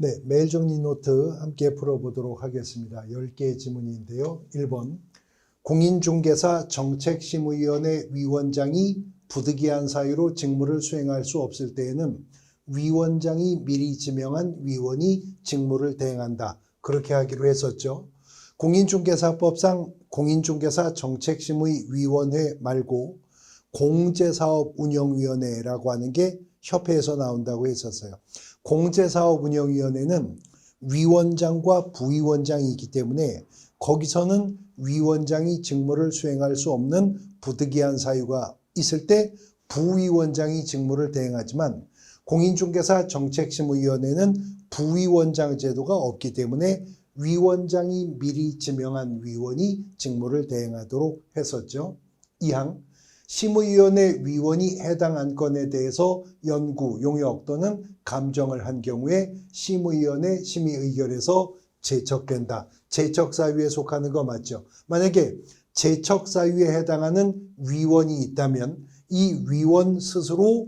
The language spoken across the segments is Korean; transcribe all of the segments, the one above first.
네, 매일 정리 노트 함께 풀어보도록 하겠습니다. 10개의 지문인데요. 1번, 공인중개사 정책심의위원회 위원장이 부득이한 사유로 직무를 수행할 수 없을 때에는 위원장이 미리 지명한 위원이 직무를 대행한다. 그렇게 하기로 했었죠. 공인중개사법상 공인중개사 정책심의위원회 말고 공제사업운영위원회라고 하는 게 협회에서 나온다고 했었어요. 공제사업운영위원회는 위원장과 부위원장이 있기 때문에 거기서는 위원장이 직무를 수행할 수 없는 부득이한 사유가 있을 때 부위원장이 직무를 대행하지만 공인중개사 정책심의위원회는 부위원장 제도가 없기 때문에 위원장이 미리 지명한 위원이 직무를 대행하도록 했었죠. 2항, 심의위원회 위원이 해당 안건에 대해서 연구, 용역 또는 감정을 한 경우에 심의위원회 심의 의결에서 제척된다. 제척사유에 속하는 거 맞죠? 만약에 제척사유에 해당하는 위원이 있다면 이 위원 스스로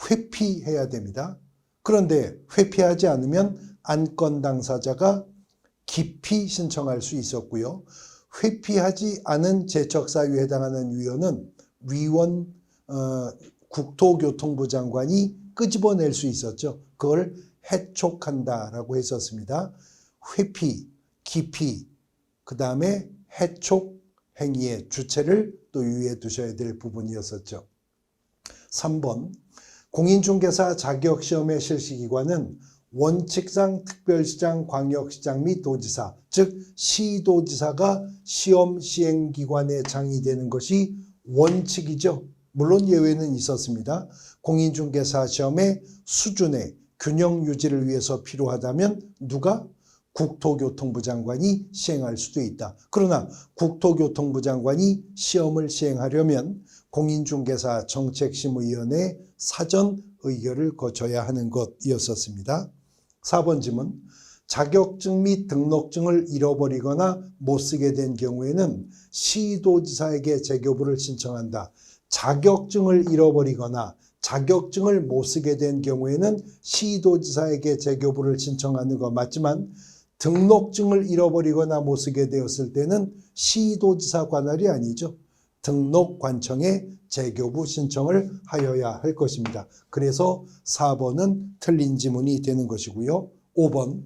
회피해야 됩니다. 그런데 회피하지 않으면 안건 당사자가 기피 신청할 수 있었고요. 회피하지 않은 제척사유에 해당하는 위원은 국토교통부 장관이 끄집어낼 수 있었죠. 그걸 해촉한다라고 했었습니다. 회피, 기피, 그 다음에 해촉 행위의 주체를 또 유의해 두셔야 될 부분이었었죠. 3번, 공인중개사 자격시험의 실시기관은 원칙상 특별시장, 광역시장 및 도지사, 즉 시도지사가 시험 시행기관의 장이 되는 것이 원칙이죠. 물론 예외는 있었습니다. 공인중개사 시험의 수준의 균형 유지를 위해서 필요하다면 누가? 국토교통부 장관이 시행할 수도 있다. 그러나 국토교통부 장관이 시험을 시행하려면 공인중개사 정책심의위원회 사전 의결을 거쳐야 하는 것이었었습니다. 4번 지문, 자격증 및 등록증을 잃어버리거나 못 쓰게 된 경우에는 시도지사에게 재교부를 신청한다. 자격증을 잃어버리거나 자격증을 못 쓰게 된 경우에는 시도지사에게 재교부를 신청하는 거 맞지만 등록증을 잃어버리거나 못 쓰게 되었을 때는 시도지사 관할이 아니죠. 등록관청에 재교부 신청을 하여야 할 것입니다. 그래서 4번은 틀린 지문이 되는 것이고요. 5번,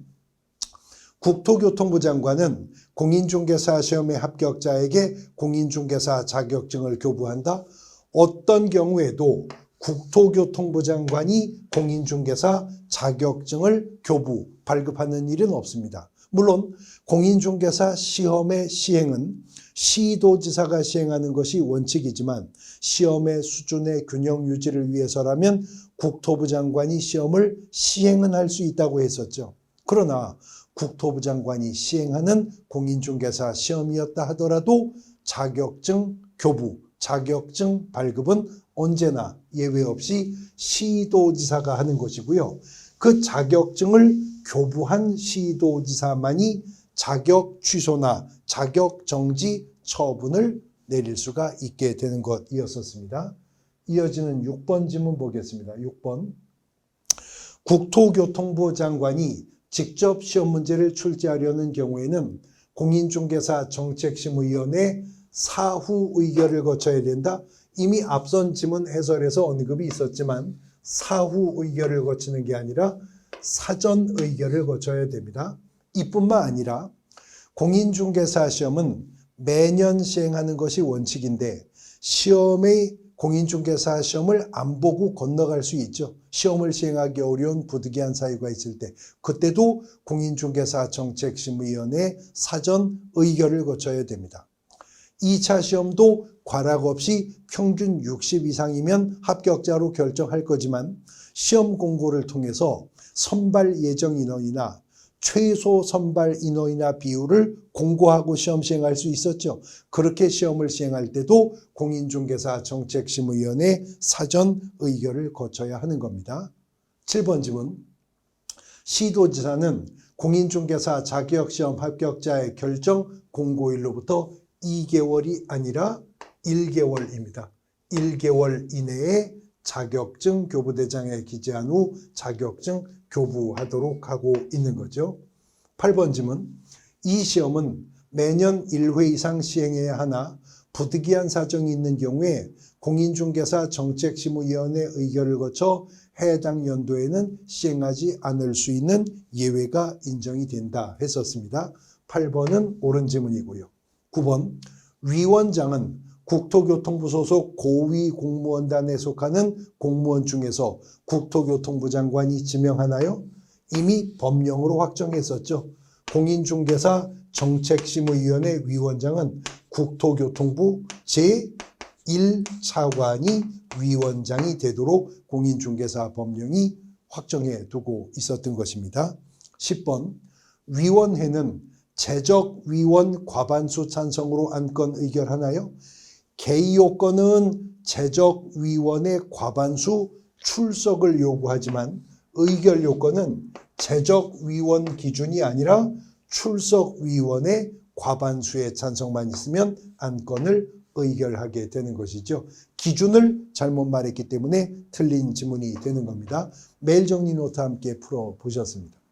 국토교통부 장관은 공인중개사 시험의 합격자에게 공인중개사 자격증을 교부한다. 어떤 경우에도 국토교통부 장관이 공인중개사 자격증을 교부, 발급하는 일은 없습니다. 물론 공인중개사 시험의 시행은 시도지사가 시행하는 것이 원칙이지만 시험의 수준의 균형 유지를 위해서라면 국토부 장관이 시험을 시행은 할 수 있다고 했었죠. 그러나 국토부 장관이 시행하는 공인중개사 시험이었다 하더라도 자격증 교부, 자격증 발급은 언제나 예외 없이 시도지사가 하는 것이고요. 그 자격증을 교부한 시도지사만이 자격 취소나 자격 정지 처분을 내릴 수가 있게 되는 것이었었습니다. 이어지는 6번 지문 보겠습니다. 6번, 국토교통부 장관이 직접 시험 문제를 출제하려는 경우에는 공인중개사 정책심의위원회 사후 의결을 거쳐야 된다. 이미 앞선 지문 해설에서 언급이 있었지만 사후 의결을 거치는 게 아니라 사전 의결을 거쳐야 됩니다. 이뿐만 아니라 공인중개사 시험은 매년 시행하는 것이 원칙인데 시험의 공인중개사 시험을 안 보고 건너갈 수 있죠. 시험을 시행하기 어려운 부득이한 사유가 있을 때 그때도 공인중개사 정책심의위원회 사전 의결을 거쳐야 됩니다. 2차 시험도 과락 없이 평균 60 이상이면 합격자로 결정할 거지만 시험 공고를 통해서 선발 예정 인원이나 최소 선발 인원이나 비율을 공고하고 시험 시행할 수 있었죠. 그렇게 시험을 시행할 때도 공인중개사 정책심의위원회 사전 의결을 거쳐야 하는 겁니다. 7번 지문, 시도지사는 공인중개사 자격시험 합격자의 결정 공고일로부터 2개월이 아니라 1개월입니다. 1개월 이내에 자격증 교부대장에 기재한 후 자격증 교부하도록 하고 있는 거죠. 8번 질문. 이 시험은 매년 1회 이상 시행해야 하나 부득이한 사정이 있는 경우에 공인중개사 정책심의위원회 의결을 거쳐 해당 연도에는 시행하지 않을 수 있는 예외가 인정이 된다 했었습니다. 8번은 옳은 질문이고요. 9번. 위원장은 국토교통부 소속 고위 공무원단에 속하는 공무원 중에서 국토교통부 장관이 지명하나요? 이미 법령으로 확정했었죠. 공인중개사 정책심의위원회 위원장은 국토교통부 제1차관이 위원장이 되도록 공인중개사 법령이 확정해 두고 있었던 것입니다. 10번. 위원회는 재적위원 과반수 찬성으로 안건 의결하나요? 개의요건은 재적위원의 과반수 출석을 요구하지만 의결 요건은 재적위원 기준이 아니라 출석위원의 과반수의 찬성만 있으면 안건을 의결하게 되는 것이죠. 기준을 잘못 말했기 때문에 틀린 지문이 되는 겁니다. 메일 정리 노트 함께 풀어보셨습니다.